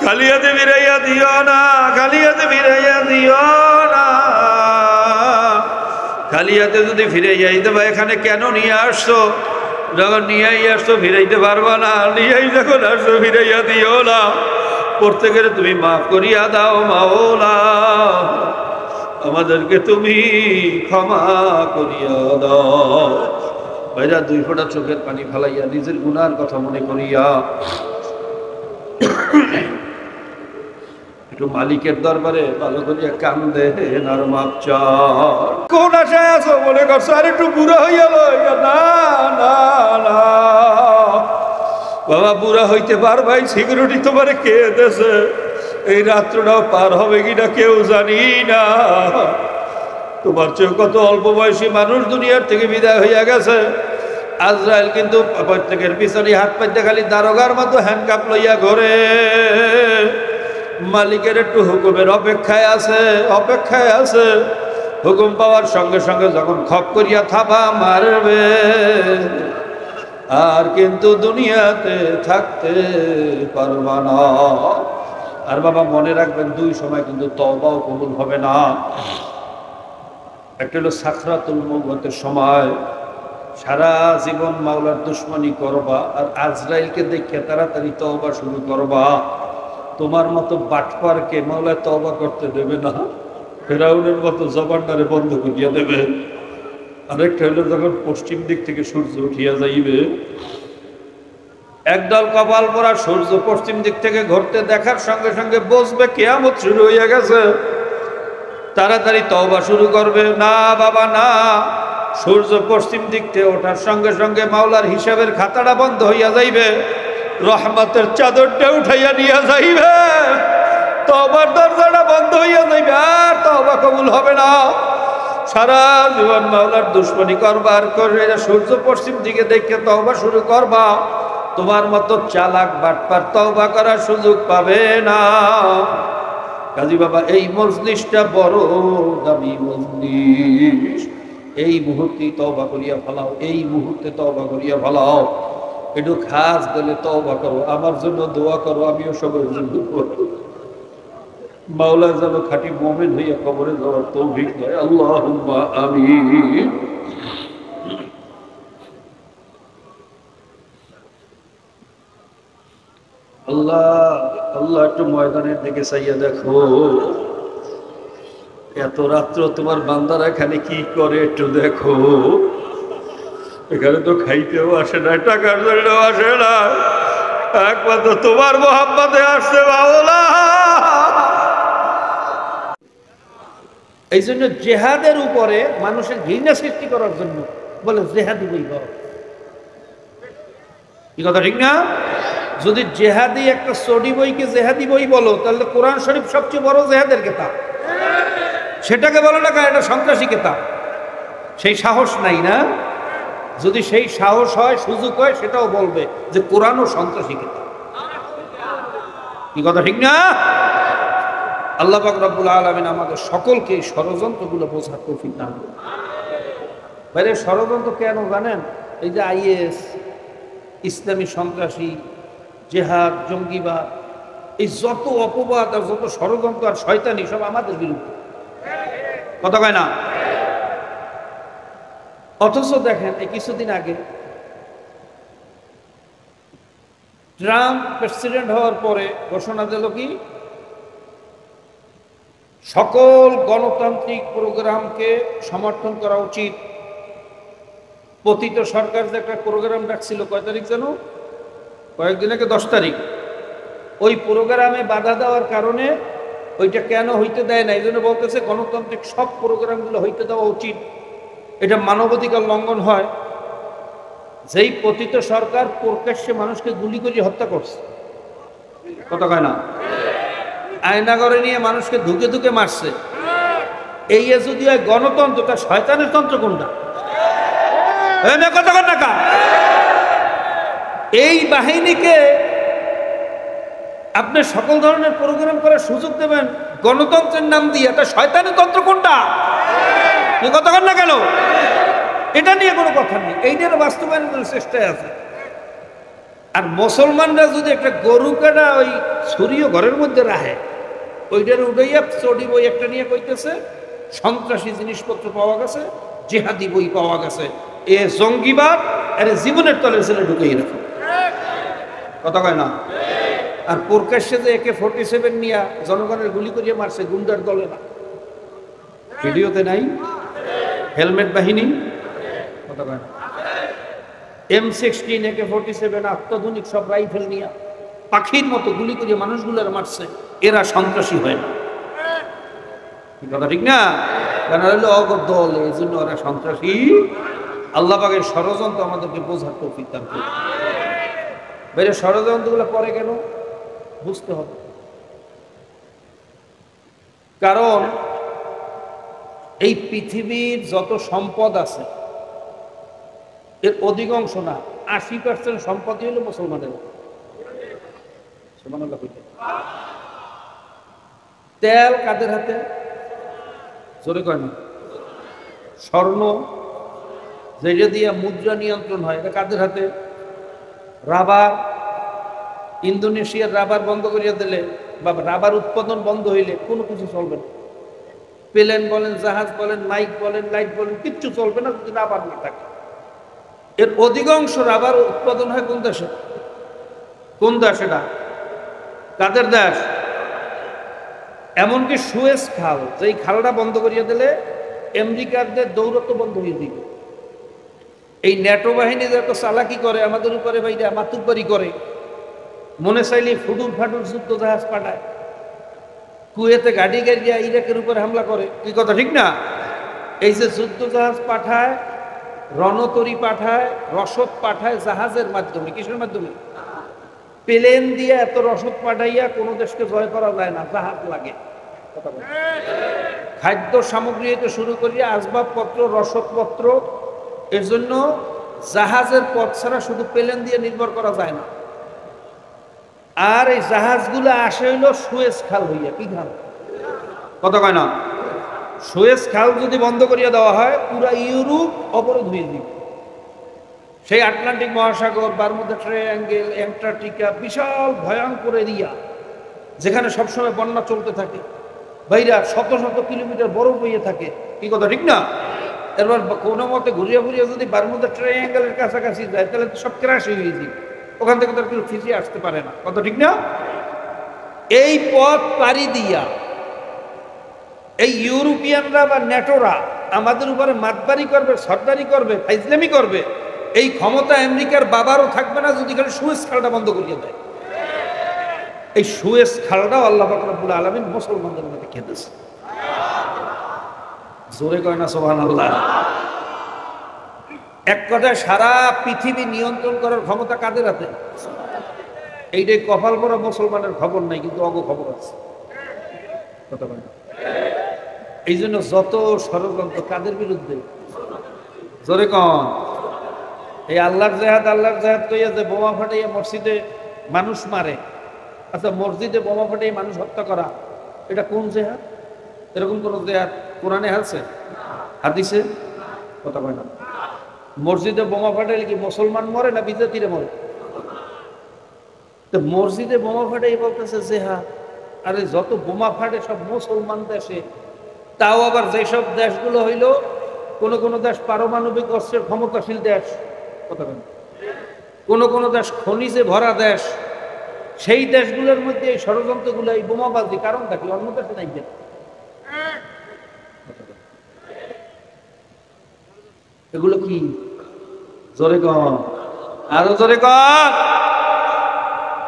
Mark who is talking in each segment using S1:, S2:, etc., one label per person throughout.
S1: খালি হাতে ফিরাইয়া দিও না, খালি হাতে ফিরাইয়া দিও না। খালি হাতে যদি ফিরে যাইতে বা এখানে কেন নিয়ে আসছো? যখন নিয়েই আসছো ফিরাইতে পারবা না, নিয়েই যখন আসছো ফিরাইয়া দিও না। প্রত্যেকের তুমি মাফ করিয়া দাও মাওলা, আমাদেরকে তুমি ক্ষমা করিয়া দাও। ভাইরা দুই ফোঁটা চোখের পানি ফেলাইয়া নিজের গুনার কথা মনে করিয়া একটু মালিকের দরবারে ভালো করিয়া কান্দে আর মাপ চাও। কোন আশায় আছো মনে করছো আর একটু বুড়া হইয়া লইয়া? না না না বাবা, বুড়া হইতে পারবাই? সিকিউরিটি তোমারে কে দেছে? এই রাত্রটাও পার হবে কিনা কেউ জানি না। তোমার চেয়ে কত অল্প বয়সী মানুষ দুনিয়ার থেকে বিদায় হইয়া গেছে। আজরাইল কিন্তু প্রত্যেকের পিছনে হাত পাইতে খালি দারোগার মতো হ্যান্ডকাপ লইয়া ঘরে। মালিকের একটু হুকুমের অপেক্ষায় আছে, অপেক্ষায় আছে। হুকুম পাওয়ার সঙ্গে সঙ্গে যখন খপ করিয়া থাবা মারবে, আর কিন্তু দুনিয়াতে থাকতে পারবা না। আর বাবা মনে রাখবেন, দুই সময় কিন্তু তওবাও কবুল হবে না। একটা হলো সাকরাতুল মওতের সময়, সারা জীবন মাওলার দুশমনি করবা, আর আজরাইলকে দেখে তাড়াতাড়ি তওবা শুরু করবা। তোমার মতো বাটপারকে মাওলা তওবা করতে দেবে না, ফেরাউনের মতো জবানটারে বন্ধ করিয়া দেবে। আরেকটা হলো যখন পশ্চিম দিক থেকে সূর্য উঠিয়া যাইবে, একদল কপাল পরা সূর্য পশ্চিম দিক থেকে ঘুরতে দেখার সঙ্গে সঙ্গে বুঝবে কিয়ামত শুরু হইয়া গেছে, তাড়াতাড়ি তওবা শুরু করবে। না বাবা না, সূর্য পশ্চিম দিক থেকে ওঠার সঙ্গে সঙ্গে মাওলার হিসাবের খাতাটা বন্ধ হইয়া যাইবে, রহমতের চাদরটা উঠাইয়া নিয়ে যাইবে, তওবার দরজাটা বন্ধ হইয়া যাইবে, আর তওবা কবুল হবে না। সারা জীবন মাওলার দুশমনি করবার করে সূর্য পশ্চিম দিকে দেখে তওবা শুরু করবা, তোমার মতো চালাক বাটপার তওবা করার সুযোগ পাবে না। কাজী বাবা, এই মজলিসটা বড় দামি মজলিস। এই মুহূর্তে তওবা করিয়া ফেলাও, এই মুহূর্তে তওবা করিয়া ফেলাও। একটু খাস দিলে তওবা করো, আমার জন্য দোয়া করো, আমিও সবার জন্য দোয়া করব। মাওলা যেন খাঁটি মুমিন হইয়া কবরে যাওয়ার তৌফিক দেয়, আল্লাহুম্মা আমিন। আল্লাহ আল্লাহ, একটু ময়দানের দিকে চাইয়া দেখো, এত রাত্র তোমার বান্দারা এখানে কি করে একটু দেখো। এখানে তো খাইতেও আসে না, টাকার জন্য আসে না, একমাত্র তোমার মোহাম্মতে আসছে মাওলা। এই জন্য জেহাদের উপরে মানুষের ঘৃণা সৃষ্টি করার জন্য বলে জেহাদি বই করো। কি কথা ঠিক না? যদি জেহাদি একটা স্টাডি বইকে জেহাদি বই বলো, তাহলে কোরআন শরীফ সবচেয়ে বড় জেহাদের কিতাব, সেটাকে বলো না এটা সন্ত্রাসী কিতাব। সেই সাহস নাই না? যদি সেই সাহস হয়, সুযোগ হয়, সেটাও বলবে যে কোরআনও সন্ত্রাসী কিতাব। কি কথা ঠিক না? আল্লাহ পাক রব্বুল আলামিন আমাদের সকলকে এই ষড়যন্ত্রগুলো বোঝার তৌফিক দান করুন। বাইরে ষড়যন্ত্র কেন জানেন? এই যে আইএস, ইসলামী সন্ত্রাসী, জেহাদ, জঙ্গিবাদ, এই যত অপবাদ আর যত ষড়যন্ত্র আর শয়তানি সব আমাদের বিরুদ্ধে। কথা কয় না? অথচ দেখেন, এই কিছুদিন আগে ট্রাম্প প্রেসিডেন্ট হওয়ার পরে ঘোষণা দিল কি, সকল গণতান্ত্রিক প্রোগ্রামকে সমর্থন করা উচিত। পতিত সরকার যে একটা প্রোগ্রাম ডাকছিল, কয় তারিখ যেন, কয়েকদিন আগে 10 তারিখ, ওই প্রোগ্রামে বাধা দেওয়ার কারণে ওইটা কেন হইতে দেয় না, এই জন্য বলতেছে গণতান্ত্রিক সব প্রোগ্রামগুলো হইতে দেওয়া উচিত, এটা মানবাধিকার লঙ্ঘন হয়। যেই পতিত সরকার প্রকাশ্যে মানুষকে গুলি করে হত্যা করছে, কথা কয় না, আয়নাগরে নিয়ে মানুষকে ধুকে ধুকে মারছে, এই যদি হয় গণতন্ত্র, তা শয়তানের তন্ত্র কোনটা? কথা কয় না? এই বাহিনীকে আপনি সকল ধরনের প্রোগ্রাম করার সুযোগ দেবেন গণতন্ত্রের নাম দিয়ে, এটা শয়তানের তন্ত্র কোনটা? কথা কন না কেন? এটা নিয়ে কোনো কথা নেই, এইটার বাস্তবায়নের চেষ্টায় আছে। আর মুসলমানরা যদি একটা গরু কাটা ওই ছুরিও ঘরের মধ্যে রাখে, ওইটার উঠাইয়া চড়ি বই একটা নিয়ে কইতেছে সন্ত্রাসী জিনিসপত্র পাওয়া গেছে, জেহাদি বই পাওয়া গেছে, এ জঙ্গিবাদ, আরে জীবনের তলে ছেলে ঢুকেই রাখো, কথা কয় না? আর প্রকাশ্যে যে AK-47 নিয়ে জনগণের গুলি করিয়ে মারছে গুন্ডার দলে না, ভিডিওতে নাই? হেলমেট বাহিনী, কথা কয় না? M16 AK-47 অত্যাধুনিক সব রাইফেল নিয়ে পাখির মতো গুলি করিয়ে মানুষগুলোর মারছে, এরা সন্ত্রাসী হয় না, কথা ঠিক না? কারণ হলো অগর দল, এই জন্য ওরা সন্ত্রাসী। আল্লাহ পাকের ষড়যন্ত্র আমাদেরকে বোঝার তৌফিক দান করুন। বাইরে ষড়যন্ত্রগুলো পরে কেন বুঝতে হবে, কারণ এই পৃথিবীর যত সম্পদ আছে এর অধিকাংশ না 80% সম্পদই হলো মুসলমানের। তেল কাদের হাতে? জোরে কয় না? স্বর্ণ যেটা দিয়ে মুদ্রা নিয়ন্ত্রণ হয় এটা কাদের হাতে? রাবার, ইন্দোনেশিয়ার রাবার বন্ধ করিয়া দিলে বা রাবার উৎপাদন বন্ধ হইলে কোনো কিছু চলবে না। প্লেন বলেন, জাহাজ বলেন, মাইক বলেন, লাইট বলেন, কিচ্ছু চলবে না যদি রাবার না থাকে। এর অধিকাংশ রাবার উৎপাদন হয় কোন দেশে? কোন দেশ এটা? কাদের দেশ? এমনকি সুয়েজ খাল, যেই খালটা বন্ধ করিয়া দিলে আমেরিকারদের দৌরত্ব বন্ধ হয়ে দিবে। এই ন্যাটো বাহিনী যত চালাকি করে আমাদের উপরে ভাইরা মাতুব্বারি করে, মনে চাইলে ফুডুর ফাটুর যুদ্ধ জাহাজ পাঠায়, কুয়েতে গাড়ি গাড়িয়া ইরাকের উপরে হামলা করে, কি কথা ঠিক না? এই যে যুদ্ধ জাহাজ পাঠায়, রণতরী পাঠায়, রসদ পাঠায় জাহাজের মাধ্যমে, কিসের মাধ্যমে? প্লেন দিয়ে এত রসদ পাঠাইয়া কোনো দেশকে জয় করা যায় না, জাহাজ লাগে। খাদ্য সামগ্রী থেকে শুরু করিয়া আসবাবপত্র, রসদপত্র, এর জন্য জাহাজের পথ ছাড়া শুধু প্লেন দিয়ে নির্ভর করা যায় না। আর এই জাহাজগুলো আসে হইল সুয়েজ খাল হইয়া। কি খাল? কথা কয় না? সুয়েজ খাল যদি বন্ধ করিয়া দেওয়া হয় পুরা ইউরোপ অবরোধ হয়ে যাবে। সেই আটলান্টিক মহাসাগর, বারমুডা ট্রায়াঙ্গেল, অ্যান্টার্কটিকা, বিশাল ভয়ঙ্কর এরিয়া যেখানে সবসময় বন্যা চলতে থাকে, বাইরা শত শত কিলোমিটার বরফ বইয়ে থাকে, কি কথা ঠিক না? এবার কোনো মতে ঘুরিয়া ঘুরিয়া যদি বারমুডা ট্রায়াঙ্গেলের কাছাকাছি যায় তাহলে তো সব ক্রাশ হয়ে যাবে, ওখান থেকে তার কেউ ফিরিয়ে আসতে পারে না, কথা ঠিক না? এই পথ পাড়ি দিয়া এই ইউরোপিয়ানরা বা ন্যাটোরা আমাদের উপরে মাতবারি করবে, সর্দারি করবে, ফাইজলামি করবে, এই ক্ষমতা আমেরিকার বাবারও থাকবে না যদি খালি সুয়েজ খালটা বন্ধ করিয়ে দেয়। এই সুয়েজ খালটাও আল্লাহ পাক রব্বুল আলামিন মুসলমানদের মধ্যে খেতেছে। জোরে কয় না সুবহানাল্লাহ? এক কথায় সারা পৃথিবী নিয়ন্ত্রণ করার ক্ষমতা কাদের হাতে? এইটাই কপাল পরা মুসলমানের খবর নাই, কিন্তু অগ খবর আছে, কথা বলে। এই জন্য যত ষড়যন্ত্র কাদের বিরুদ্ধে? জোরে কন। এই আল্লাহর জেহাদ, আল্লাহর জেহাদ কইয়া যে বোমা ফাটাইয়া মসজিদে মানুষ মারে, আচ্ছা মসজিদে বোমা ফাটাইয়া মানুষ হত্যা করা, এটা কোন জেহাদ? এরকম কোন জেহাদ কোরআনে আছে? হাদিসে? কথা কয় না। মসজিদে বোমা ফাটাইলে কি মুসলমান মরে না বিজাতিরে মরে? তো মসজিদে বোমা ফাটাই বলতেছে জেহাদ, আরে যত বোমা ফাটে সব মুসলমান দেশে, তাও আবার যেসব দেশগুলো হইল কোনো দেশ পারমাণবিক অস্ত্রের ক্ষমতাশীল দেশ, কথা বলেন, কোনো দেশ খনিজে ভরা দেশ, সেই দেশগুলোর মধ্যে এই ষড়যন্ত্রগুলো, এই বোমাবাজি কারণটা কি? অন্য দেশে নাই দেন। এগুলো কি? জোরে কন, আরো জোরে কন।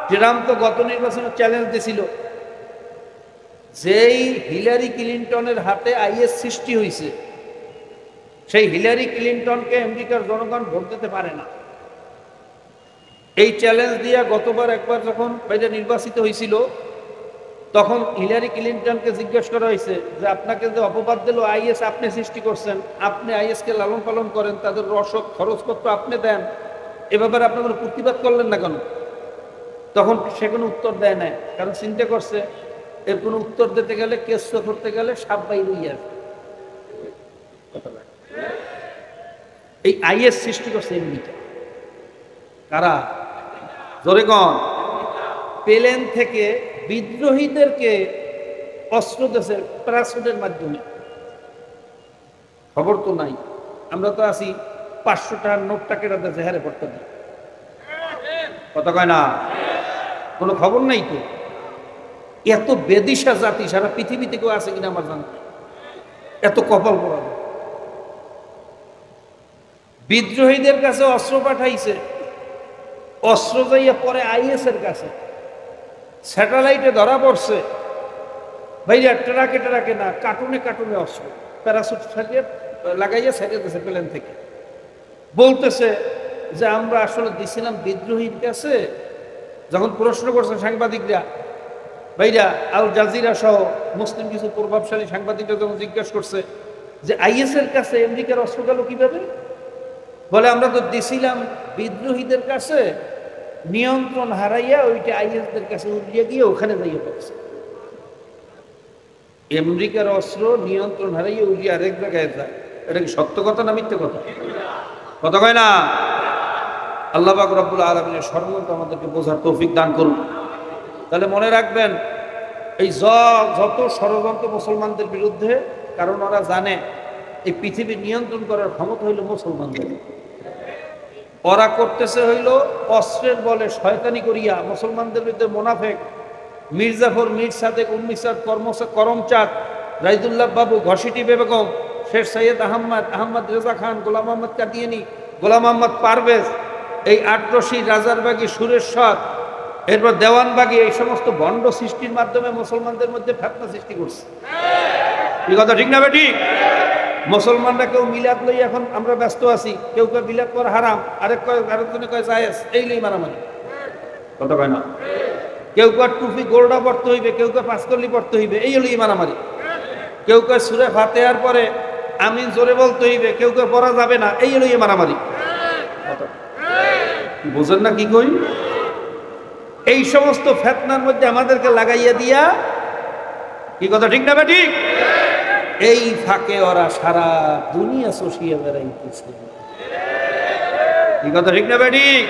S1: ট্রাম্প তো গত নির্বাচনে চ্যালেঞ্জ দিয়েছিল, যেই হিলারি ক্লিনটনের হাতে আইএস সৃষ্টি হয়েছে, সেই হিলারি ক্লিনটনকে আমেরিকার জনগণ ভোট দিতে পারে না। এই চ্যালেঞ্জ দিয়া গতবার একবার যখন বাইরে নির্বাচিত হয়েছিল, তখন হিলারি ক্লিনটনকে জিজ্ঞেস করা হয়েছে যে আপনাকে যে অপবাদ দিল আইএস আপনি সৃষ্টি করছেন, আপনি আইএসকে লালন পালন করেন, তাদের রসদ খরচপত্র আপনি দেন, এ ব্যাপারে আপনার কোনো প্রতিবাদ করলেন না কেন? তখন সে কোনো উত্তর দেয় না, কারণ চিন্তা করছে এর কোনো উত্তর দিতে গেলে, কেস করতে গেলে সাপ বাইরে আসবে। এই আইএস সৃষ্টি করছে আমেরিকা। কারা? জোরে কন। প্লেন থেকে বিদ্রোহীদেরকে অস্ত্র দিয়েছে প্যারাসুটের মাধ্যমে, খবর তো নাই। আমরা তো আছি 500 টাকার নোটটা কেটে দিয়েছে হারে পড়তে দিই, কথা কয় না, কোনো খবর নাই তো। এত বেদিশা জাতি সারা পৃথিবীতে কেউ আছে কিনা আমার জানা, এত কপাল পড়ানো। বিদ্রোহীদের কাছে অস্ত্র পাঠাইছে, অস্ত্র যাইয়া পরে আইএস এর কাছে স্যাটেলাইটে ধরা পড়ছে। ভাইয়া ট্রাকে ট্রাকে না, কার্টুনে কার্টুনে অস্ত্র প্যারাসুট ছাড়িয়ে লাগাইয়া ছাড়িয়ে দিয়েছে প্লেন থেকে। বলতেছে যে আমরা আসলে দিছিলাম বিদ্রোহীর কাছে। যখন প্রশ্ন করছে সাংবাদিকরা, ভাইরা আল জাজিরা সহ মুসলিম কিছু প্রভাবশালী সাংবাদিকরা যখন জিজ্ঞাসা করছে যে আইএস এর কাছে আমেরিকার অস্ত্র গেল কিভাবে, বলে আমরা তো দিছিলাম বিদ্রোহীদের কাছে, নিয়ন্ত্রণ হারাইয়া ওইটা আইএসদের কাছে উড়িয়ে গিয়ে ওখানে যাইয়ে পড়ছে। আমেরিকার অস্ত্র নিয়ন্ত্রণ হারাইয়া উড়িয়ে আরেক জায়গায় যায়, এটা কি সত্য কথা না মিথ্যে কথা? কথা কয় না। আল্লাহ পাক রব্বুল আলামিনের সর্বন্ত আমাদেরকে বোঝার তৌফিক দান করুন। তাহলে মনে রাখবেন, এই যত ষড়যন্ত্র মুসলমানদের বিরুদ্ধে, কারণ ওরা জানে এই পৃথিবী নিয়ন্ত্রণ করার ক্ষমতা হইল মুসলমানদের। ওরা করতেছে হইল অস্ত্রের বলে শয়তানি করিয়া মুসলমানদের বিরুদ্ধে মোনাফেক মীর জাফর, মীর সাদেক, উন্মিসাদ, করমচাঁদ, রাইদুল্লাহ বাবু, ঘসিটি বেগম, শেখ সৈয়দ আহমদ, আহমদ রেজা খান, গোলাম আহমদ কাদিয়ানি, গোলাম আহমদ পারভেজ, এই আটরশি, রাজারবাগী, সুরেশ্বর, এরপর দেওয়ানবাগী, এই সমস্ত ভণ্ড সৃষ্টির মাধ্যমে মুসলমানদের মধ্যে ফিতনা সৃষ্টি করছে। এই কথা ঠিক না বেঠিক? মুসলমানরা কেউ মিলাদ লই এখন আমরা ব্যস্ত আছি, কেউ কেউ মিলাদ করা হারাম, আরেকজনে কয় জায়েজ, এই লই মারামারি, কথা কয় না। কেউ কেউ টুপি গোলডা পড়তে হইবে, কেউ কেউ পাঁচকল্লি পড়তে হইবে, এই লই মারামারি। কেউ কেউ সূরা ফাতিহার পরে আমিন জোরে বলতে হইবে, কেউ কেউ পড়া যাবে না, এই লই মারামারি। বুঝেন না কি কই? এই সমস্ত ফিতনার মধ্যে আমাদেরকে লাগাইয়া দিয়া, কি কথা ঠিক না বেঠিক? এই ফাঁকে ওরা সারা দুনিয়া চষিয়ে বেড়াইতেছে, কি কথা ঠিক না বেঠিক?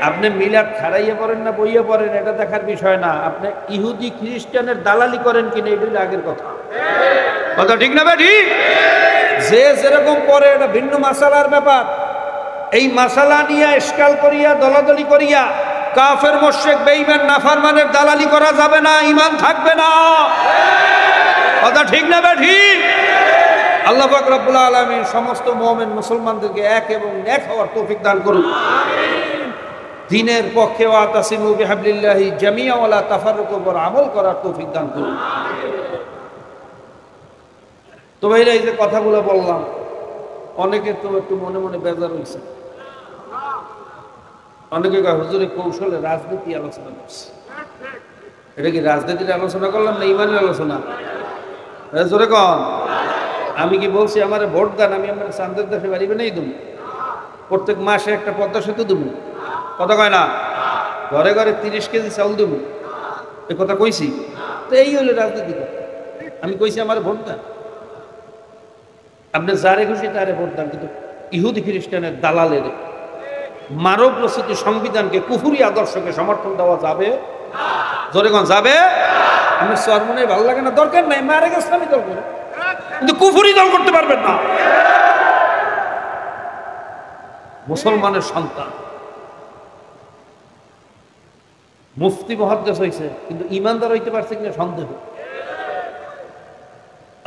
S1: আপনি মিলাদ খাড়াইয়া পড়েন না বইয়া পড়েন এটা দেখার বিষয় না, আপনি ইহুদি খ্রিস্টানের দালালি করেন কিনা এটা হলো আগের কথা, কথা ঠিক না বেঠিক? যে যেরকম পড়ে এটা ভিন্ন মাসালার ব্যাপার। এই মাসালা নিয়ে ইশকাল করিয়া দলাদলি করিয়া কাফের মুশরিক বেঈমান নাফরমানের দালালি করা যাবে না, ঈমান থাকবে না, কথা ঠিক না বেঠিক? আল্লাহ পাক রব্বুল আলামিন সমস্ত মুমিন মুসলমানদেরকে এক এবং এক হওয়ার তৌফিক দান করুন। দ্বীনের পক্ষে ওয়াতাসিমু বিহাবলিল্লাহি জামিআ ওয়া লা তাফাররাকু বর আমল করার তৌফিক দান করুন। তো ভাইরা, এই যে কথাগুলো বললাম, অনেকে তো একটু মনে মনে বেজার হয়েছে। অনেকে হুজুরে কৌশলে রাজনীতি আলোচনা করছে। এটা কি রাজনীতির আলোচনা করলাম না ইমানের আলোচনা? জোরে কন। আমি কি বলছি আমার ভোট দেন, আমি আমার চান্দের দেশে বাড়িবে নেই দেবো, প্রত্যেক মাসে একটা পদ্মা সেতু দেবো, কথা কয় না, ঘরে ঘরে 30 কেজি চাউল দেবো, এ কথা কইছি? তো এই হলো রাজনীতি। আমি কইছি আমার ভোট দেন, আপনি যারে খুশি তারে ভোট দেন, কিন্তু ইহুদি খ্রিস্টানের দালালের মানব রচিত সংবিধানকে, কুফুরি আদর্শকে সমর্থন দেওয়া যাবে? জোরে কোন যাবে? আমি সরমনে ভালো লাগে না, দরকার নাই, মারে গেছে আমি দল করে, কিন্তু কুফুরি দল করতে পারবেন না। মুসলমানের সন্তান মুফতি মুহাদ্দিস হইছে, কিন্তু ইমানদার হইতে পারছে কিনা সন্দেহ।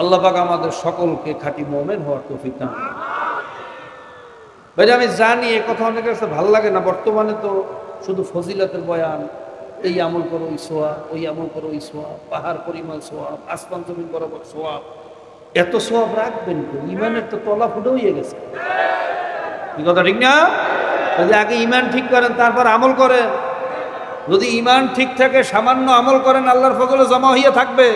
S1: আল্লাহ পাক আমাদের সকলকে খাঁটি মুমিন হওয়ার তৌফিক দান করুন। ভাই, আমি জানি এই কথা অনেকের কাছে ভালো লাগে না। বর্তমানে তো শুধু ফজিলতের বয়ান, এই আমল করো ওই সোয়াব, ওই আমল করো ওই সোয়াব, পাহাড় পরিমাণ সোয়াব, আসমান জমিন বরাবর সোয়াব। এত সোয়াব রাখবেন তো? ইমানের তো তলা ফুটে হয়ে গেছে, কি কথা ঠিক না? যদি আগে ইমান ঠিক করেন তারপর আমল করেন। যদি ইমান ঠিক থাকে সামান্য আমল করেন, আল্লাহর ফজলে জমা হইয়া থাকবে।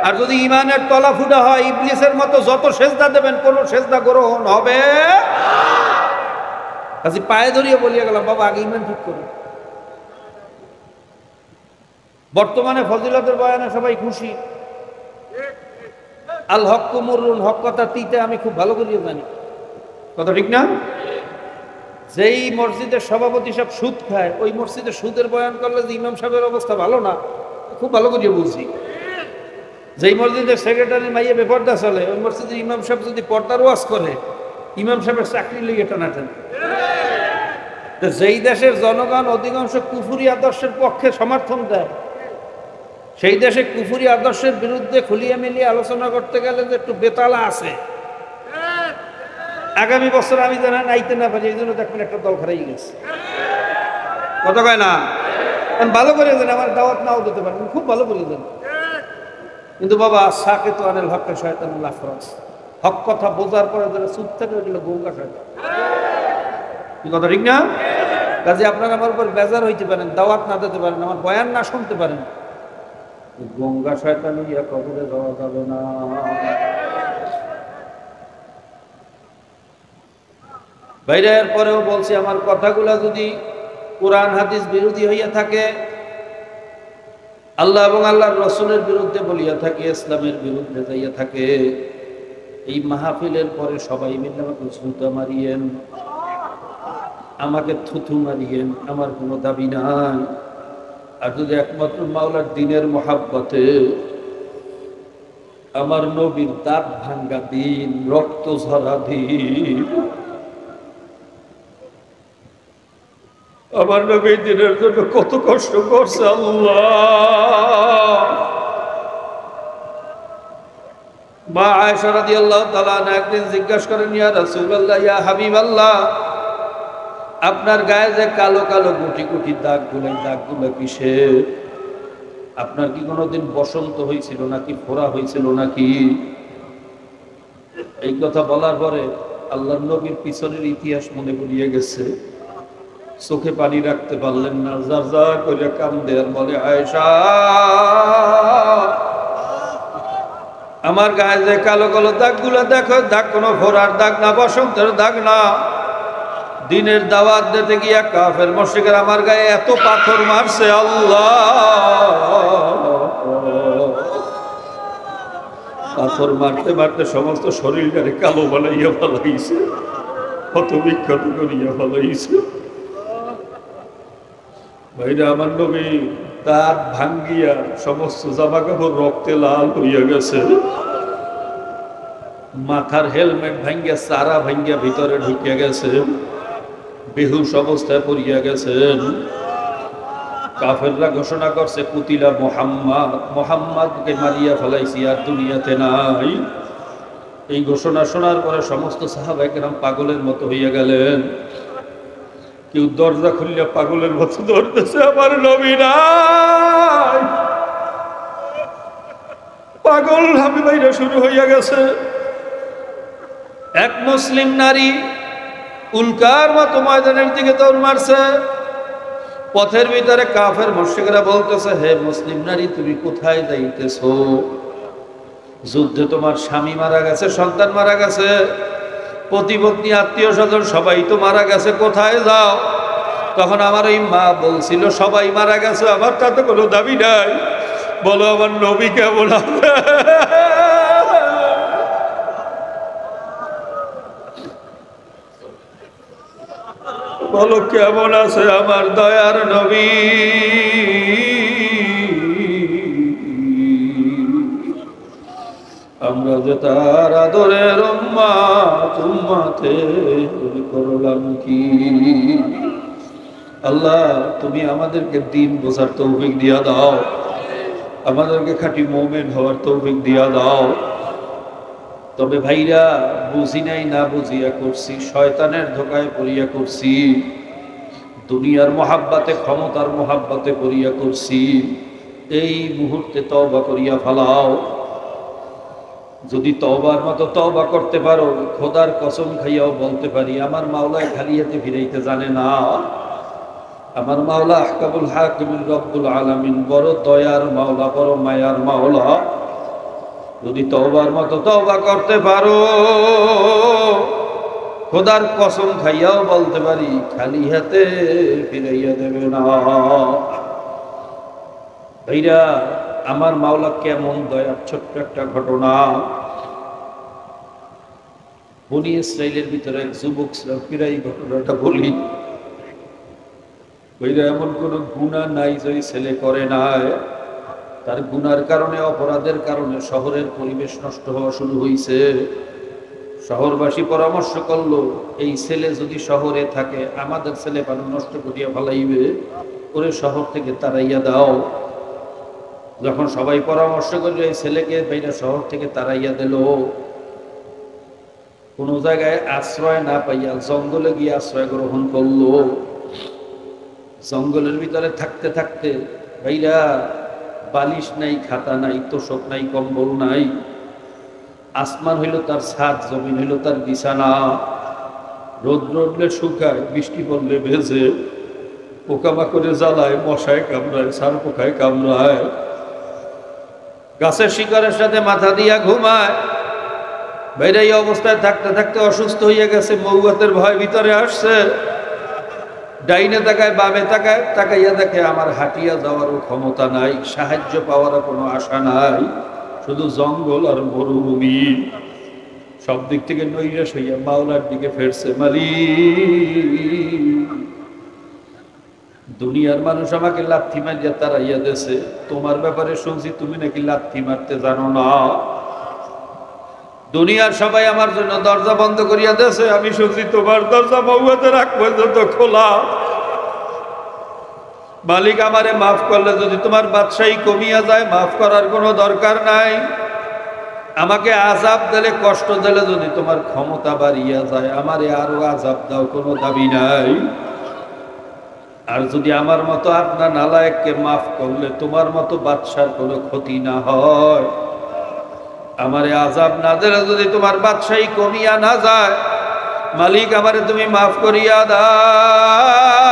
S1: আর যদি ইমানের তলা ফুটা হয়, ইবলিসের মতো যত সেজদা দেবেন কোনো সেজদা গ্রহণ হবে। কাজে পায়ে ধরিয়ে বলিয়া গেলাম, বাবা আগে ইমান ঠিক করুন। বর্তমানে ফজিলতের বয়ানে সবাই খুশি। আল হক কুমরুন, হক কথা তিতে, আমি খুব ভালো করিয়া জানি, কথা ঠিক না? যেই মসজিদের সভাপতি সব সুদ খায়, ওই মসজিদে সুদের বয়ান করলে যে ইমাম সাহেবের অবস্থা ভালো না, খুব ভালো করে বুঝি। যেই মসজিদের সেক্রেটারি মাইয়ে বেপর্দা চলে, ওই মসজিদের ইমাম সাহেব যদি পর্দার ওয়াজ করে, ইমাম সাহেবের চাকরি লেগে টানাটেন। যেই দেশের জনগণ অধিকাংশ কুফুরি আদর্শের পক্ষে সমর্থন দেয়, সেই দেশে কুফুরি আদর্শের বিরুদ্ধে খুলিয়ে মিলিয়ে আলোচনা করতে গেলে যে একটু বেতালা আছে। আগামী বছর আমি জানা নাইতে না পারি, এই জন্য দেখবেন একটা দল খারাই গেছে। কথা কয় না? ভালো করে দেন, আমার দাওয়াত নাও দিতে পারেন, খুব ভালো করে দেন, কিন্তু বাবা সাকে তো আনেল হক শয়তানুল আফরাজ, হক কথা বোঝার পরে যারা চুপ থাকে ওইগুলো গঙ্গা শয়তান। কি কথা ঠিক না? কাজে আপনারা আমার উপর বেজার হইতে পারেন, দাওয়াত না দিতে পারেন, আমার বয়ান না শুনতে পারেন, গঙ্গা শয়তান ইয়া কবরে যাওয়া যাবে না। বাইরে এর পরেও বলছি, আমার কথাগুলা যদি কোরআন হাদিস বিরোধী হইয়া থাকে, আল্লাহ এবং আল্লাহর রসুলের বিরুদ্ধে বলিয়া থাকে, ইসলামের বিরুদ্ধে যাইয়া থাকে, এই মাহফিলের পরে সবাই মিলে আমাকে ছুঁতা মারিয়েন, আমাকে থুথু মারিয়েন, আমার কোনো দাবি নাই। আর যদি একমাত্র মাওলার দিনের মহাব্বতে আমার নবীর দাঁত ভাঙ্গা দিন, রক্ত ঝরা দিন, আমার নবী দিনের জন্য কত কষ্ট করছে আল্লাহ। মা আয়েশা রাদিয়াল্লাহু তাআলা আনহা একদিন জিজ্ঞাসা করেন, ইয়া রাসূলুল্লাহ, ইয়া হাবিবাল্লাহ, আপনার গায়ে যে কালো কালো গুটি গুটি দাগগুলো, দাগগুলো কিসের? আপনার কি কোনোদিন বসন্ত হয়েছিল নাকি ফোড়া হয়েছিল নাকি? এই কথা বলার পরে আল্লাহর নবীর পিছনের ইতিহাস মনে পড়িয়ে গেছে, চোখে পানি রাখতে পারলেন না, যার যা করে কান্দে আর বলে, আয়েশা, আমার গায়ে যে কালো কালো দাগগুলো দেখো, দাগ কোনো ফোড়ার দাগ না, বসন্তের দাগ না। দিনের দাওয়াত দিতে গিয়া কাফের মুশরিকরা আমার গায়ে এত পাথর মারছে, আল্লাহ, পাথর মারতে মারতে সমস্ত শরীরটারে কালো বানাইয়া ফেলাইছে, কত বিখ্যাত করিয়া ফেলাইছে। ভাইরা, আমার নবী দাঁত ভাঙ্গিয়া সমস্ত জামা কাপড় রক্তে লাল হইয়া গেছে, মাথার হেলমেট ভাঙ্গিয়া চারা ভাঙ্গিয়া ভিতরে ঢুকিয়া গেছে, বেহুশ অবস্থায় পড়িয়া গেছেন। কাফেররা ঘোষণা করছে, কুতিলা মুহাম্মদ, মুহাম্মদকে মারিয়া ফেলাইছি, আর দুনিয়াতে নাই। এই ঘোষণা শোনার পরে সমস্ত সাহাবায়ে কেরাম পাগলের মতো হইয়া গেলেন। কেউ দরজা খুলিয়া পাগলের মতো ধরতেছে, আমার নবী নাই। পাগল হাবিবাইরা শুরু হইয়া গেছে। এক মুসলিম নারী উল্কার মতো ময়দানের দিকে দৌড় মারছে। পথের ভিতরে কাফের মুশরিকরা বলতেছে, হে মুসলিম নারী, তুমি কোথায় যাইতেছো? যুদ্ধে তোমার স্বামী মারা গেছে, সন্তান মারা গেছে, প্রতিপত্নী আত্মীয় স্বজন সবাই তো মারা গেছে, কোথায় যাও? তখন আমার ওই মা বলছিল, সবাই মারা গেছে, আমার তাতে কোনো দাবি নাই, বলো আমার নবী কেমন আছে? বলো কেমন আছে আমার দয়ার নবী? আমরা যে তার আদরের উম্মত, উম্মতে করলাম কি? আল্লাহ, তুমি আমাদেরকে দিন বোঝার তৌফিক দিয়া দাও, আমাদেরকে খাঁটি মুমিন হওয়ার তৌফিক দিয়া দাও। তবে ভাইরা, বুঝি নাই, না বুঝিয়া করছি, শয়তানের ধোকায় পড়িয়া করছি, দুনিয়ার মহাব্বতে, ক্ষমতার মহাব্বতে পড়িয়া করছি। এই মুহূর্তে তওবা করিয়া ফেলাও। যদি তওবার মতো তওবা করতে পারো, খোদার কসম খাইয়াও বলতে পারি, আমার মাওলায় খালি হাতে ফিরাইতে জানে না। আমার মাওলা আহকামুল হাকিমিন রব্বুল আলামিন, বড় দয়ার মাওলা, বড় মায়ার মাওলা। যদি তওবার মতো তওবা করতে পারো, খোদার কসম খাইয়াও বলতে পারি, খালি হাতে ফিরাইয়া দেবে না। ভাইরা, আমার মাওলা কেমন দয়ার। ছোট্ট একটা ঘটনা। বনি ইসরাইলের ভিতরে এক যুবক ছিল, প্রায় ঘটনাটা বলি। ওইটা এমন কোনো গুনাহ নাই যে ছেলে করে নাই, তার গুনার কারণে, অপরাধের কারণে শহরের পরিবেশ নষ্ট হওয়া শুরু হয়েছে। শহরবাসী পরামর্শ করলো, এই ছেলে যদি শহরে থাকে আমাদের ছেলে পালন নষ্ট করিয়া ফেলাইবে, ওরে শহর থেকে তাড়াইয়া দাও। যখন সবাই পরামর্শ করলো, এই ছেলেকে বাইরে শহর থেকে তাড়াইয়া দিল। কোন জায়গায় আশ্রয় না পাইয়া জঙ্গলে গিয়ে আশ্রয় গ্রহণ করলো। জঙ্গলের ভিতরে থাকতে থাকতে ভাইরা বালিশ নাই, খাতা নাই, তোষক নাই, কম্বল নাই। আসমান হইল তার ছাদ, জমিন হইল তার বিছানা। রৌদ্র উঠলে শুকায়, বৃষ্টি পড়লে ভেজে, পোকামাকড়ে জ্বালায়, মশায় কামড়ায়, সার পোকায় কামড়ায়, গাছের শিকড়ের সাথে মাথা দিয়া ঘুমায়। বাইরে এই অবস্থায় থাকতে থাকতে অসুস্থ হইয়া গেছে। মৌয়াতের ভয় ভিতরে আসছে। ডাইনে তাকায়, বামে তাকায়, তাকাইয়া দেখে আমার হাঁটিয়া যাওয়ারও ক্ষমতা নাই, সাহায্য পাওয়ারও কোনো আশা নাই, শুধু জঙ্গল আর মরুভূমি। সব দিক থেকে নৈরাশ হইয়া মাওলার দিকে ফেরছে। মালিক, দুনিয়ার মানুষ আমাকে লাথি মারিয়া তাড়াইয়া দেছে, তোমার ব্যাপারে শুনছি তুমি নাকি লাথি মারতে জানো না। দুনিয়ার সবাই আমার জন্য দরজা বন্ধ করিয়া দেছে, আমি শুনছি তোমার দরজা মৌয়াতে রাখ পর্যন্ত খোলা। মালিক, আমারে মাফ করলে যদি তোমার বাদশাহী কমিয়া যায়, মাফ করার কোনো দরকার নাই। আমাকে আযাব দিলে, কষ্ট দিলে যদি তোমার ক্ষমতা বাড়িয়া যায়, আমারে আরো আযাব দাও, কোনো দাবি নাই। আর যদি আমার মতো আপনার নালায়েককে মাফ করলে তোমার মতো বাদশার কোনো ক্ষতি না হয়, আমারে আযাব না দিলে যদি তোমার বাদশাহী কমিয়া না যায়, মালিক আমারে তুমি মাফ করিয়া দাও।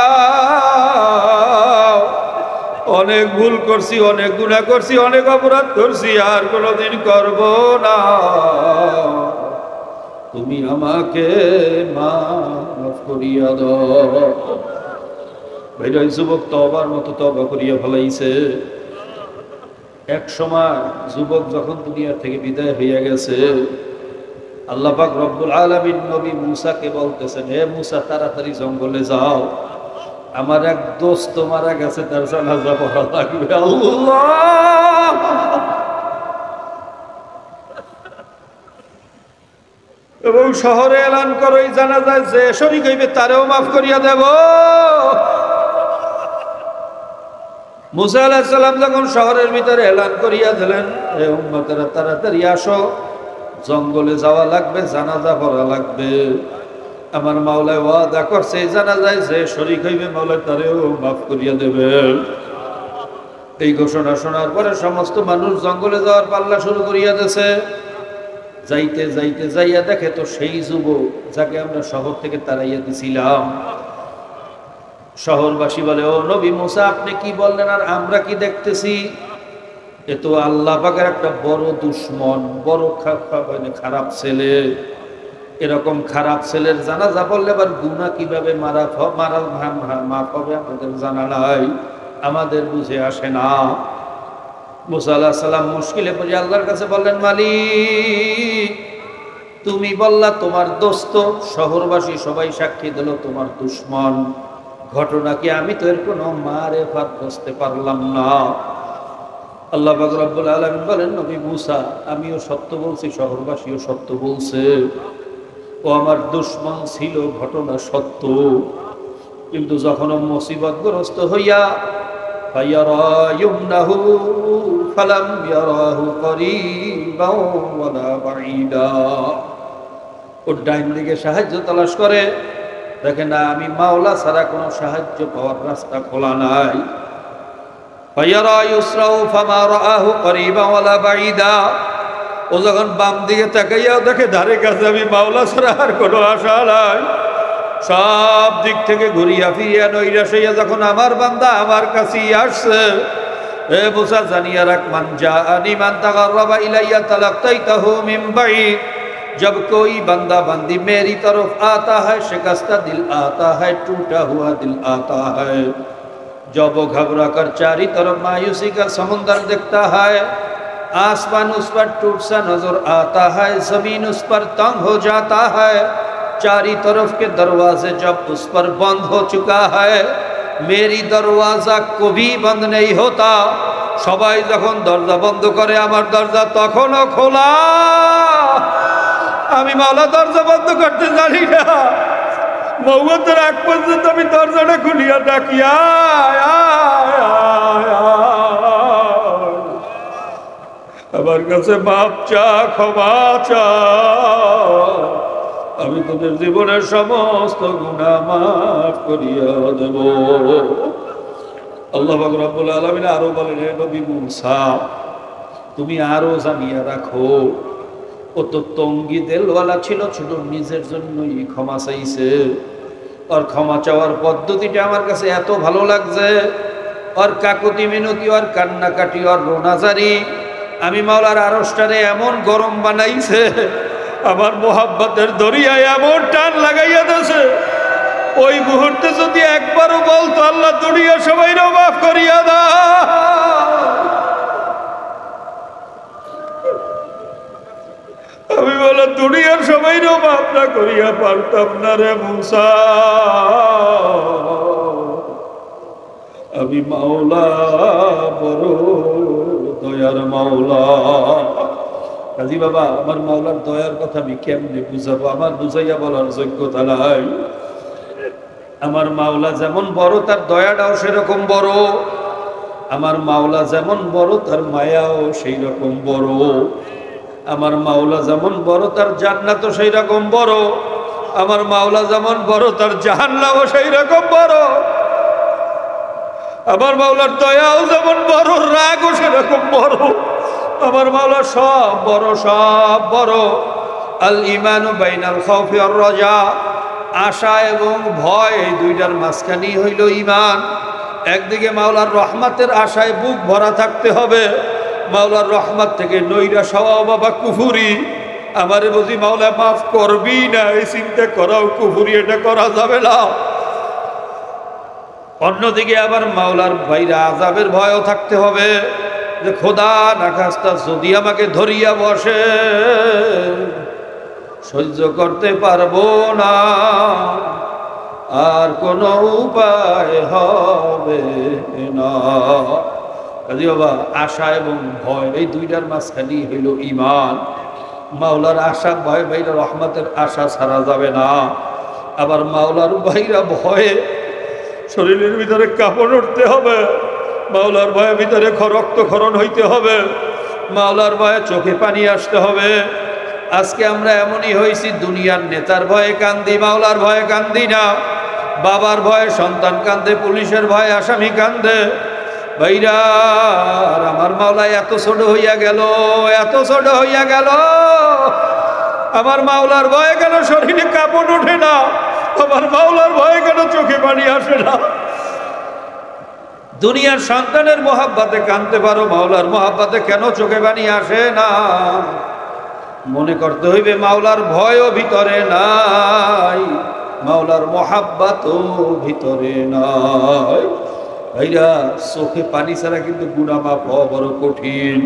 S1: অনেক ভুল করছি, অনেক গুনাহ করছি, অনেক অপরাধ করছি, আর কোনোদিন করব না। তুমি আমাকে মাফ করিয়া দাও। ভাইরা, যুবক তওবার মতো তওবা করিয়া ফেলাইছে। এক সময় যুবক যখন দুনিয়া থেকে বিদায় হইয়া গেছে, আল্লাহ পাক রব্বুল আলামিন নবী মুসাকে বলতেছেন, হে মুসা, তাড়াতাড়ি জঙ্গলে যাও, আমার এক দোস্ত মারা গেছে, তার জানাজা পড়া লাগবে। আল্লাহ, এবং শহরে এলান করো, এই জানাজায় যে শরীক হইবে তারেও মাফ করিয়া দেব। মুসা আলাইহিস সালাম যখন শহরের ভিতরে এলান করিয়া দিলেন, হে উম্মতেরা তাড়াতাড়ি আসো, জঙ্গলে যাওয়া লাগবে, জানাজা পড়া লাগবে। আমার মাওলায় ওয়াদা করছে, এই জানাজায় যে শরীক হইবে মাওলা তারেও মাফ করিয়া দেবেন। এই ঘোষণা শোনার পরে সমস্ত মানুষ জঙ্গলে যাওয়ার পাল্লা শুরু করিয়া দিয়েছে। যাইতে যাইতে যাইয়া দেখে তো সেই যুবক যাকে আমরা শহর থেকে তাড়াইয়া দিছিলাম। শহরবাসী বলে, ও নবী মুসা, আপনি কি বললেন আর আমরা কি দেখতেছি? এ তো আল্লাহ পাকের একটা বড় দুশমন, বড় খারাপ ছেলে। এরকম খারাপ ছেলের জানাজা পড়লে আবার গুনাহ কিভাবে মাফ হবে আমাদের জানা নাই, আমাদের বুঝে আসে না। মুসা আলাইহিস সালাম মুশকিলে পড়ে আল্লাহর কাছে বললেন, মালিক, তুমি বললা তোমার দোস্ত, শহরবাসী সবাই সাক্ষী দিল তোমার দুশমন। ঘটনা কি? আমি তো এর কোনো মারেফাত বুঝতে পারলাম না। আল্লাহ পাক রব্বুল আলামিন বলেন, নবী মুসা, আমিও সত্য বলছি, শহরবাসীও সত্য বলছে। ও আমার দুশমন ছিল, ঘটনা সত্য। কিন্তু যখন মুসিবতগ্রস্ত হইয়া ফায়ারা ইউমনাহু ফালাম ইয়ারাহু করিবাও ওয়ালা বাঈদা, ওর ডাইন দিকে সাহায্য তালাশ করে, দেখে না আমি মাওলা ছাড়া কোনো সাহায্য পাওয়ার রাস্তা খোলা নাই। ফায়ারা ইউসরাউ ফামা রাআহু করিবা ওয়ালা বাঈদা, ও যখন বাম দিকে তাকাইয়া দেখে ধারে কাছে আমি মাওলা ছাড়া আর কোনো আশা নাই। সব দিক থেকে ঘুরিয়া ফিরিয়া নৈরাশ হইয়া যখন আমার বান্দা আমার কাছেই আসছে, হে মুসা, জানিয়া রাখ, মান জাআনি মান তাকাররাবা ইলাইয়া তালাক্তাইতাহু মিন বাঈদ। जब कोई बंदा बंदी मेरी तरफ आता है, शिकस्ता दिल आता है, टूटा हुआ दिल आता है। जब वो घबरा कर चारी तरफ मायूसी का समुंदर दिखता है, आसमान उस पर टूट सा नजर आता है, जमीन उस पर तंग हो जाता है, चारी तरफ के दरवाजे जब उस पर बंद हो चुका है, मेरी दरवाजा कभी बंद नहीं होता। सबाई जखन दरजा बंद करे आमार दरजा तखनो खोला। आमी माওলা दरजा बंद करते जानी ना, मौতের আগ পর্যন্ত আমি দরজাটা খুলিয়া ডাকি, আয় আয় আয় আয়, আমার কাছে মাপ চা, ক্ষমা চা, আমি তোদের জীবনের সমস্ত গুনাহ মাফ করিয়া দেব। আল্লাহ পাক রব্বুল আলামিন আরো বলেন, হে নবী মুসা তুমি আরো জানিয়ে রাখো, ও তো তঙ্গি দিলওয়ালা ছিল, শুধু নিজের জন্যই ক্ষমা চাইছে। আর ক্ষমা চাওয়ার পদ্ধতিটা আমার কাছে এত ভালো লাগছে, আর কাকুতি মিনতি, আর কান্নাকাটি, আর রোনাজারি, আমি মাওলার আরশটারে এমন গরম বানাইছে, আমার মোহাব্বতের দরিয়ায় এমন টান লাগাইয়া দিয়েছে, ওই মুহূর্তে যদি একবারও বলতো আল্লাহ দুনিয়া সবাইরও মাফ করিয়া দাও, আমি বলে দুনিয়ার সবাইরও মাফ না করিয়া পারতাম না রে মুসা। আমি মাওলা বড় দয়ার মাওলা। কাজী বাবা, আমার মাওলার দয়ার কথা আমি কেমনে বুঝাবো? আমার বুঝাইয়া বলার যোগ্যতা নাই। আমার মাওলা যেমন বড়, তার দয়াটাও সেরকম বড়। আমার মাওলা যেমন বড়, তার মায়াও সেই রকম বড়। আমার মাওলা যেমন বড়, তার জান্নাতও সেই রকম বড়। আমার মাওলা যেমন বড়, তার জাহান্নামও সেই রকম বড়। আমার মাওলার দয়াও যেমন বড়, রাগও সেরকম বড়। আমার মাওলা সব বড়, সব বড়। আল ঈমানু বাইনাল খাউফি ওয়ার রাজা, আশা এবং ভয়, এই দুইটার মাঝখানে হইল ঈমান। একদিকে মাওলার রহমতের আশায় বুক ভরা থাকতে হবে, মাওলার রহমত থেকে নৈরাশ হওয়া বাবা কুফুরি। আমারে বুঝি মাওলা মাফ করবি না, এই চিন্তা করাও কুফুরি, এটা করা যাবে না। অন্যদিকে আবার মাওলার বাইরে আযাবের ভয়ও থাকতে হবে, যে খোদা না খাস্তা যদি আমাকে ধরিয়া বসে সহ্য করতে পারবো না, আর কোনো উপায় হবে না। কাজী বাবা, আশা এবং ভয়, এই দুইটার মাঝখানে হইল ঈমান। মাওলার আশা ভয় বাইরে রহমতের আশা ছাড়া যাবে না। আবার মাওলার বাইরা ভয়ে শরীরের ভিতরে কাঁপন উঠতে হবে, মাওলার ভয়ে ভিতরে রক্তক্ষরণ হইতে হবে, মাওলার ভয়ে চোখে পানি আসতে হবে। আজকে আমরা এমনই হয়েছি, দুনিয়ার নেতার ভয়ে কান্দি, মাওলার ভয়ে কান্দি না। বাবার ভয়ে সন্তান কান্দে, পুলিশের ভয়ে আসামি কান্দে। ভাইরা, আমার মাওলা এত ছোট হইয়া গেল, এত ছোট হইয়া গেল। আমার মাওলার ভয়ে কেন শরীরে কাঁপন ওঠে না? আমার মাওলার ভয়ে কেন চোখে পানি আসে না? দুনিয়ার সন্তানের মহাব্বতে কাঁদতে পারো, মাওলার মহাব্বতে কেন চোখে পানি আসে না? মনে করতে হইবে মাওলার ভয়ও ভিতরে নাই, মাওলার মহাব্বতও ভিতরে নাই। ভাইরা, চোখে পানি ছাড়া কিন্তু গুনাহ মাফ হওয়া বড় কঠিন।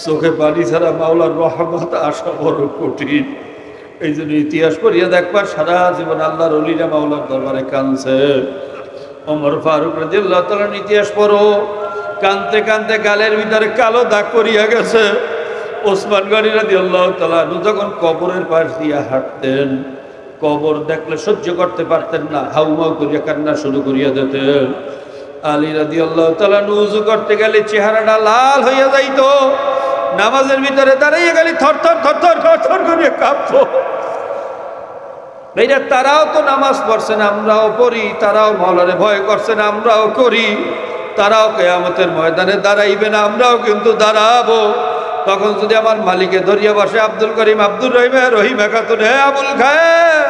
S1: চোখে পানি ছাড়া মাওলার রহমত আসা বড় কঠিন। এই জন্য ইতিহাস পড়িয়া দেখবা, সারা জীবন আল্লাহর ওলিরা মাওলার দরবারে কাঁদছে। ওমর ফারুক রাদিয়াল্লাহু তাআলার ইতিহাস পড়ো, কাঁদতে কাঁদতে গালের ভিতরে কালো দাগ করিয়া গেছে। ওসমান গনি রাদিয়াল্লাহু তাআলা যখন কবরের পাশ দিয়া হাঁটতেন, কবর দেখলে সহ্য করতে পারতেন না, হাউমাউ করিয়া কান্না শুরু করিয়া দিতেন। আলী রাদিয়াল্লাহু তাআলা উযু করতে গেলে চেহারাটা লাল হইয়া যাইত, নামাজের ভিতরে দাঁড়াইয়া গেলে থরথর থরথর থরথর করিয়া কাঁপতো। ভাইরা, তারাও তো নামাজ পড়ছেন, আমরাও পড়ি, তারাও মাওলারে ভয় করছেন, আমরাও করি। তারাও কিয়ামতের ময়দানে দাঁড়াইবেন, আমরাও কিন্তু দাঁড়াবো। তখন যদি আমার মালিকে ধরিয়া বসে, আব্দুল করিম, আব্দুর রহিম, রহিম খাতুন, হে আবুল খায়ের,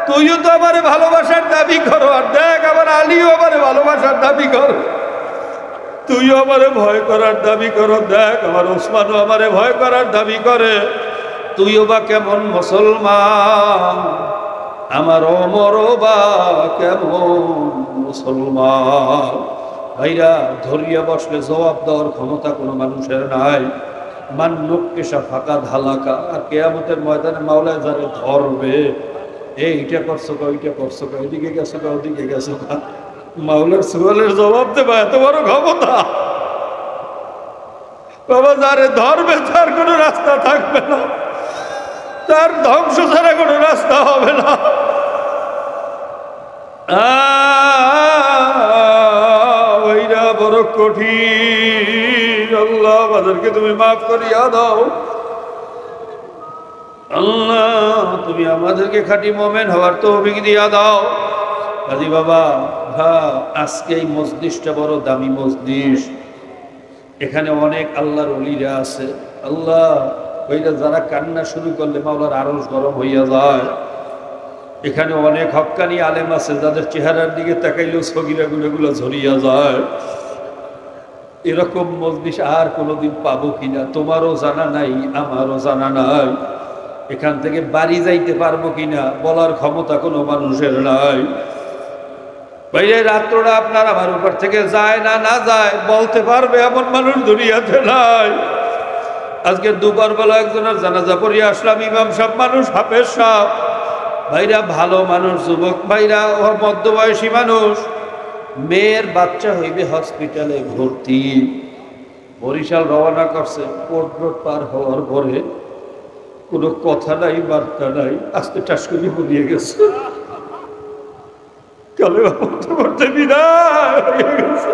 S1: তুইও তো আমারে ভালোবাসার দাবি করো, আর দেখ আমার আলীও আমারে ভালোবাসার দাবি কর, তুইও আমারে ভয় করার দাবি করো, দেখ আমার ওসমানও আমারে ভয় করার দাবি করে, তুইও বা কেমন মুসলমান, আমার ওমরও বা কেমন মুসলমান। ভাইরা ধরিয়া বসলে জবাব দেওয়ার ক্ষমতা কোনো মানুষের নাই। মান নক্কেশা ফাঁকা ধালাকা। আর কেয়ামতের ময়দানে মাওলায় যারা ধরবে, এইটা করছো কা, ওইটা করছো কা, এদিকে গেছো কা, ওদিকে গেছো কা, মাওলার সুয়ালের জবাব দেবা এত বড় ক্ষমতা। বাবা যারে ধরবে তার কোনো রাস্তা থাকবে না, তার ধ্বংস ছাড়া কোনো রাস্তা হবে না। ওইটা বড় কঠিন। আল্লাহ আমাদেরকে তুমি মাফ করিয়া দাও। আল্লাহ তুমি আমাদেরকে খাঁটি মোমেন হওয়ার তৌফিক দিয়া দাও। কাজী বাবা আজকে এই মজলিসটা বড় দামি মজলিস। এখানে অনেক আল্লাহর ওলিরা আছে। আল্লাহ ওইটা যারা কান্না শুরু করলে মাওলার আরশ গরম হইয়া যায়। এখানে অনেক হক্কানি আলেম আছে যাদের চেহারার দিকে তাকাইলেও সগিরা গুলো ঝরিয়া যায়। এরকম মজলিস আর কোনোদিন পাবো কিনা তোমারও জানা নাই, আমারও জানা নাই। এখান থেকে বাড়ি যাইতে পারবো কিনা বলার ক্ষমতা কোনো মানুষের নাই। ভাইরে রাত্রটা আপনার আমার উপর থেকে যায় না না যায় বলতে পারবে এমন মানুষ দুনিয়াতে নাই। আজকে দুবার বেলা একজনের জানাজা পড়িয়ে আসলাম, ইমাম সাহেব মানুষ, হাফেজ সাহেব, ভাইরা ভালো মানুষ, যুবক ভাইরা, ওর মধ্যবয়সী মানুষ। মেয়ের বাচ্চা হইবে হসপিটালে ভর্তি, বরিশাল রওনা করছে। কোর্ট রোড পার হওয়ার পরে কোনো কথা নাই, বার্তা নাই, আস্তে টাস করে বলিয়ে গেছে। কালে করতে করতে বিদায় হয়ে গেছে।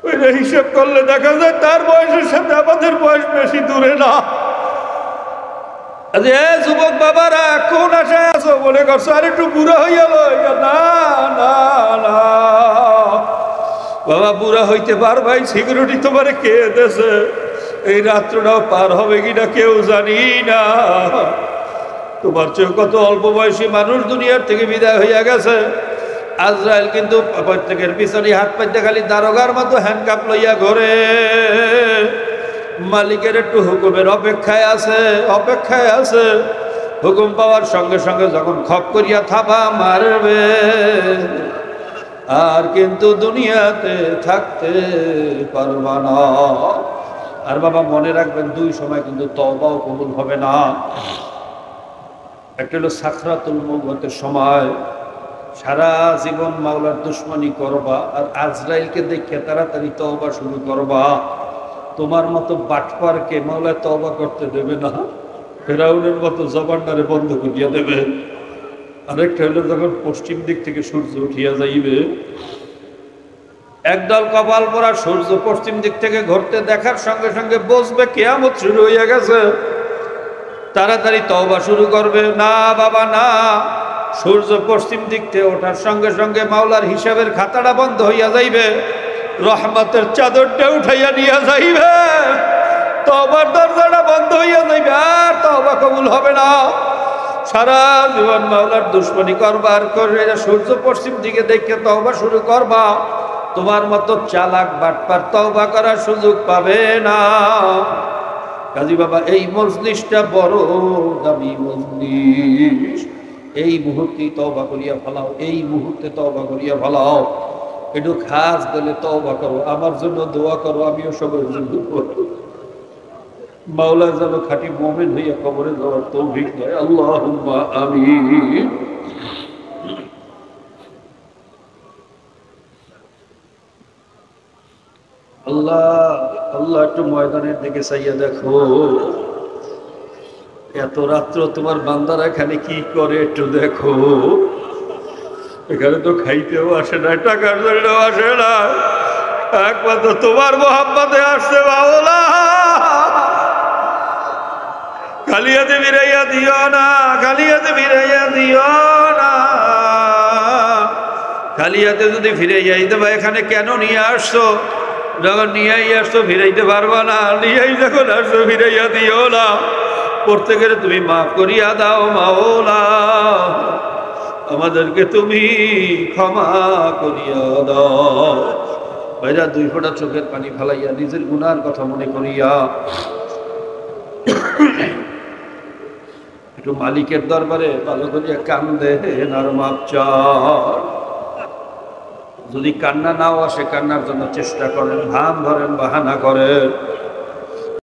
S1: ওইটা হিসেব করলে দেখা যায় তার বয়সের সাথে আমাদের বয়স বেশি দূরে না। যুবক বাবারা কোন আশায় আছো মনে করছো আর একটু বুড়া হইয়া লই? না না না বাবা, বুড়া হইতে পারবাই। সিকিউরিটি তোমারে কে দেছে? এই রাত্রটাও পার হবে কিনা কেউ জানি না। তোমার চেয়ে কত অল্প বয়সী মানুষ দুনিয়ার থেকে বিদায় হইয়া গেছে। আজরাইল কিন্তু প্রত্যেকের পিছনে হাত পাইতে খালি দারোগার মতো হ্যান্ডকাপ লইয়া ঘরে। মালিকের একটু হুকুমের অপেক্ষায় আছে, অপেক্ষায় আছে। হুকুম পাওয়ার সঙ্গে সঙ্গে যখন খপ করিয়া থাবা মারবে। আর কিন্তু দুনিয়াতে থাকতে পারবা না। আর বাবা মনে রাখবেন, দুই সময় কিন্তু তওবাও কবুল হবে না। একটা হলো সাকরাতুল মউতের সময়, সারা জীবন মাওলার দুশমনি করবা, আর আজরাইলকে দেখে তাড়াতাড়ি তওবা শুরু করবা। তোমার মতো বাটপারকে মাওলা তওবা করতে দেবে না, ফেরাউনের মতো জবানটারে বন্ধ করিয়া দেবে। আরেকটা হলো যখন পশ্চিম দিক থেকে সূর্য উঠিয়া যাইবে, একদল কপাল পরা সূর্য পশ্চিম দিক থেকে ঘুরতে দেখার সঙ্গে সঙ্গে বুঝবে কিয়ামত শুরু হইয়া গেছে, তাড়াতাড়ি তওবা শুরু করবে। না বাবা না, সূর্য পশ্চিম দিক থেকে ওঠার সঙ্গে সঙ্গে মাওলার হিসাবের খাতাটা বন্ধ হইয়া যাইবে, রহমতের চাদরটা উঠাইয়া নিয়ে যাইবে, তওবার দরজাটা বন্ধ হইয়া যাইবে, আর তওবা কবুল হবে না। সারা জীবন মাওলার দুশমনি করবার করে সূর্য পশ্চিম দিকে দেখে তওবা শুরু করবা। তোমার মতো চালাক বাটপার তওবা করার সুযোগ পাবে না। কাজী বাবা এই মজলিসটা বড় দামি মজলিস। এই মুহূর্তে তওবা করিয়া ফেলাও, এই মুহূর্তে তওবা করিয়া ফেলাও। একটু খাস দিলে তওবা করো, আমার জন্য দোয়া করো, আমিও সবার জন্য করো। মাওলা যেন খাঁটি মুমিন হইয়া কবরে যাওয়ার তৌফিক দেয়। আল্লাহুম্মা আমিন। আল্লাহ আল্লাহ একটু ময়দানের দিকে চাইয়া দেখো, এত রাত্র তোমার বান্দারা এখানে কি করে একটু দেখো। এখানে তো খাইতেও আসে না, টাকার জন্য আসে না, একমাত্র তোমার মোহাম্মতে আসছে। বাউলা খালিয়াতে ফিরাইয়া দিও না, খালিয়াতে ফিরাইয়া দিও না। খালিয়াতে যদি ফিরে যাইতে বা এখানে কেন নিয়ে আসছো? যখন নিয়েই আসছো ফিরাইতে পারবা না, নিয়েই যখন আসছো ফিরাইয়া দিও না। প্রত্যেকের তুমি মাফ করিয়া দাও মাওলা, আমাদেরকে তুমি ক্ষমা করিয়া দাও। ভাইরা দুই ফোঁটা চোখের পানি ফেলাইয়া নিজের গুনার কথা মনে করিয়া একটু মালিকের দরবারে ভালো করিয়া কান্দে আর মাপ চাও। যদি কান্না নাও আসে কান্নার জন্য চেষ্টা করেন, হাম ধরেন, বাহানা করেন।